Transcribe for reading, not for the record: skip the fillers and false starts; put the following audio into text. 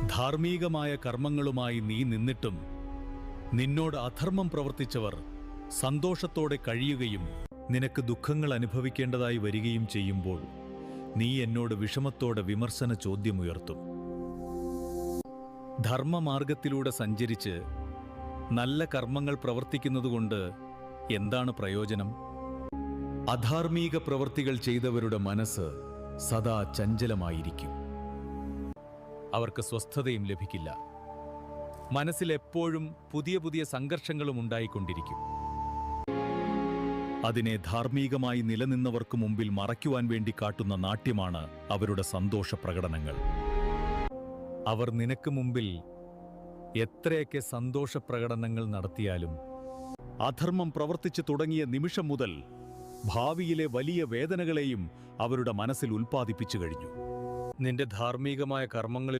ധാർമ്മികമായ കർമ്മങ്ങളുമായി നീ നിന്നിട്ടും നിന്നോട് അധർമ്മം പ്രവർത്തിച്ചവർ സന്തോഷത്തോടെ കഴിയുകയും നിനക്ക് ദുഃഖങ്ങൾ അനുഭവിക്കേണ്ടതായി വരികയും ചെയ്യുമ്പോൾ നീ എന്നോട് വിഷമത്തോടെ വിമർശന ചോദ്യമുയർത്തും. ധർമ്മമാർഗത്തിലൂടെ സഞ്ചരിച്ച് നല്ല കർമ്മങ്ങൾ പ്രവർത്തിക്കുന്നതുകൊണ്ട് എന്താണ് പ്രയോജനം? അധാർമിക പ്രവൃത്തികൾ ചെയ്തവരുടെ മനസ്സ് സദാ ചഞ്ചലമായിരിക്കും. അവർക്ക് സ്വസ്ഥതയും ലഭിക്കില്ല. മനസ്സിലെപ്പോഴും പുതിയ പുതിയ സംഘർഷങ്ങളും ഉണ്ടായിക്കൊണ്ടിരിക്കും. അതിനെ ധാർമ്മികമായി നിലനിന്നവർക്ക് മുമ്പിൽ മറയ്ക്കുവാൻ വേണ്ടി കാട്ടുന്ന നാട്യമാണ് അവരുടെ സന്തോഷ പ്രകടനങ്ങൾ. അവർ നിനക്ക് മുമ്പിൽ എത്രയൊക്കെ സന്തോഷ പ്രകടനങ്ങൾ നടത്തിയാലും അധർമ്മം പ്രവർത്തിച്ചു തുടങ്ങിയ നിമിഷം മുതൽ ഭാവിയിലെ വലിയ വേദനകളെയും അവരുടെ മനസ്സിൽ ഉൽപ്പാദിപ്പിച്ചു കഴിഞ്ഞു. നിന്റെ ധാർമ്മികമായ കർമ്മങ്ങളിൽ